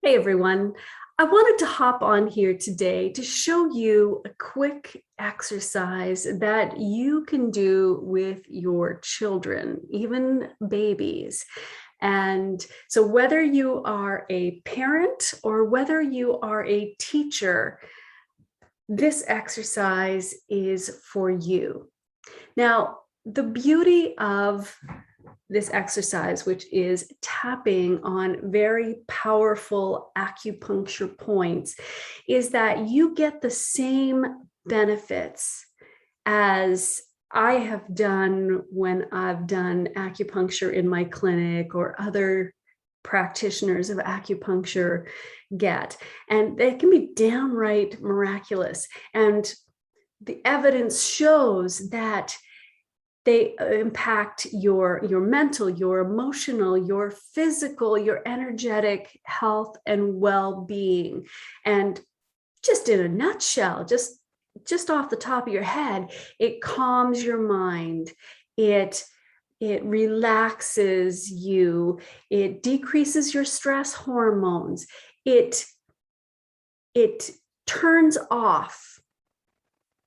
Hey everyone, I wanted to hop on here today to show you a quick exercise that you can do with your children, even babies. And so whether you are a parent or whether you are a teacher, this exercise is for you. Now, the beauty of this exercise, which is tapping on very powerful acupuncture points, is that you get the same benefits as I have done when I've done acupuncture in my clinic or other practitioners of acupuncture get. And they can be downright miraculous. And the evidence shows that they impact your mental, your emotional, your physical, your energetic health and well-being. And just in a nutshell, just off the top of your head, it calms your mind. It relaxes you. It decreases your stress hormones. It turns off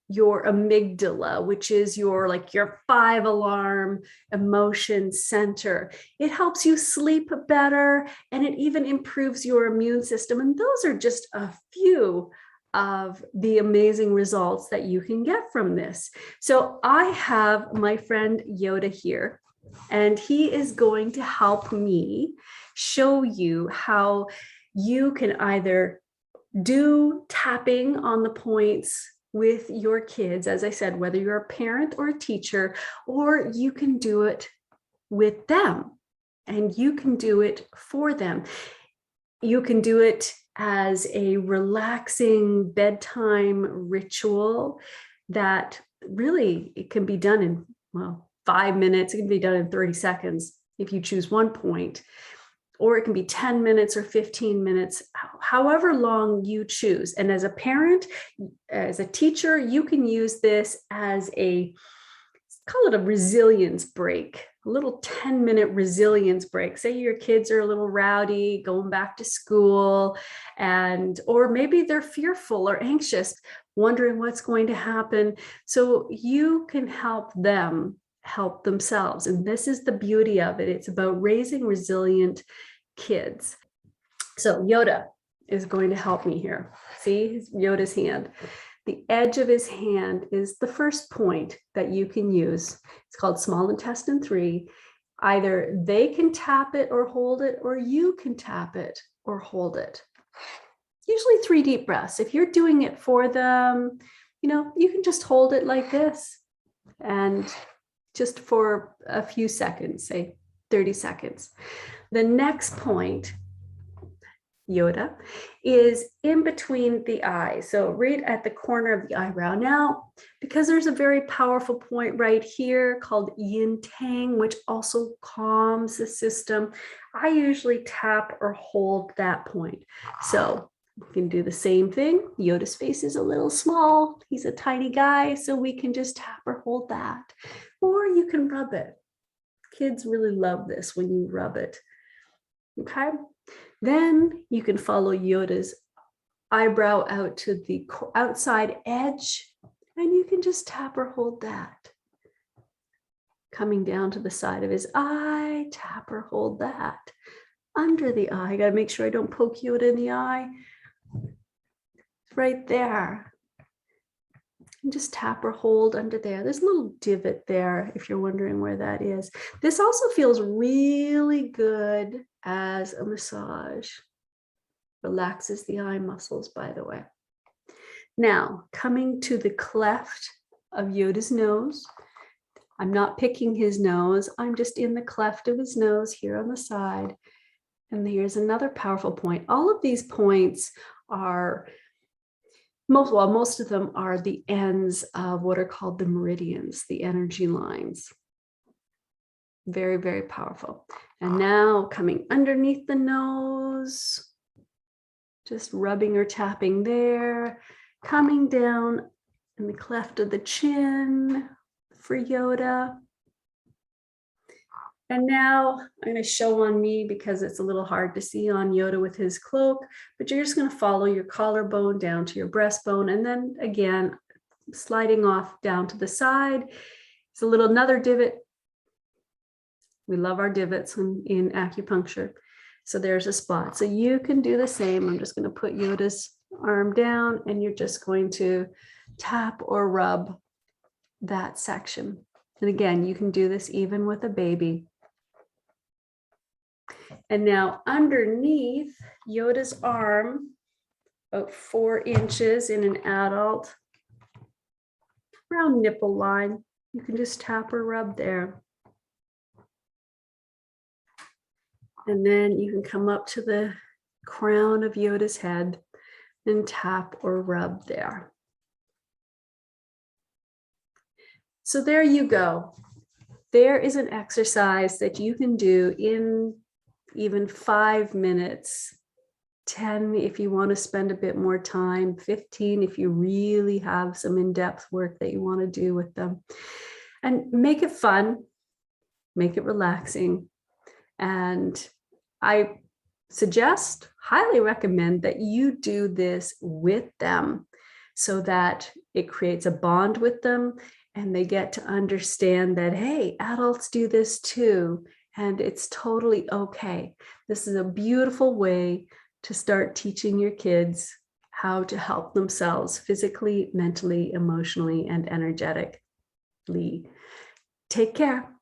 your amygdala, which is your 5 alarm emotion center. It helps you sleep better, and it even improves your immune system. And those are just a few of the amazing results that you can get from this. So I have my friend Yoda here, and he is going to help me show you how you can either do tapping on the points with your kids, as I said, whether you're a parent or a teacher, or you can do it with them and you can do it for them. You can do it as a relaxing bedtime ritual that really it can be done in, 5 minutes. It can be done in 30 seconds if you choose one point, or it can be 10 minutes or 15 minutes, however long you choose. And as a parent, as a teacher, you can use this as call it a resilience break, a little 10-minute resilience break. Say your kids are a little rowdy, going back to school, or maybe they're fearful or anxious, wondering what's going to happen. So you can help them help themselves. And this is the beauty of it. It's about raising resilient kids. So Yoda is going to help me here. See Yoda's hand. The edge of his hand is the first point that you can use. It's called small intestine 3. Either they can tap it or hold it, or you can tap it or hold it. Usually 3 deep breaths. If you're doing it for them, you can just hold it like this and just for a few seconds, say 30 seconds. The next point, Yoda, is in between the eyes. So right at the corner of the eyebrow. Now, because there's a very powerful point right here called yin tang, which also calms the system, I usually tap or hold that point. So we can do the same thing. Yoda's face is a little small. He's a tiny guy, so we can just tap or hold that. Or you can rub it. Kids really love this when you rub it. Okay. Then you can follow Yoda's eyebrow out to the outside edge, and you can just tap or hold that. Coming down to the side of his eye, tap or hold that. Under the eye, I got to make sure I don't poke Yoda in the eye. Right there. And just tap or hold under there. There's a little divot there if you're wondering where that is. This also feels really good as a massage. Relaxes the eye muscles, by the way. Now, coming to the cleft of Yoda's nose. I'm not picking his nose. I'm just in the cleft of his nose here on the side. And here's another powerful point. All of these points are most of them are the ends of what are called the meridians, the energy lines. Very, very powerful. And now coming underneath the nose, just rubbing or tapping there, coming down in the cleft of the chin for Yoda. And now I'm going to show on me because it's a little hard to see on Yoda with his cloak, but you're just going to follow your collarbone down to your breastbone. And then again, sliding off down to the side. It's a little another divot. We love our divots in acupuncture. So there's a spot. So you can do the same. I'm just going to put Yoda's arm down and you're just going to tap or rub that section. And again, you can do this even with a baby. And now underneath Yoda's arm, about 4 inches in an adult, around nipple line, you can just tap or rub there. And then you can come up to the crown of Yoda's head and tap or rub there. So there you go. There is an exercise that you can do in even 5 minutes, 10 if you want to spend a bit more time, 15 if you really have some in-depth work that you want to do with them. And make it fun, make it relaxing. And I suggest, highly recommend that you do this with them so that it creates a bond with them and they get to understand that, hey, adults do this too. And it's totally okay. This is a beautiful way to start teaching your kids how to help themselves physically, mentally, emotionally, and energetically. Take care.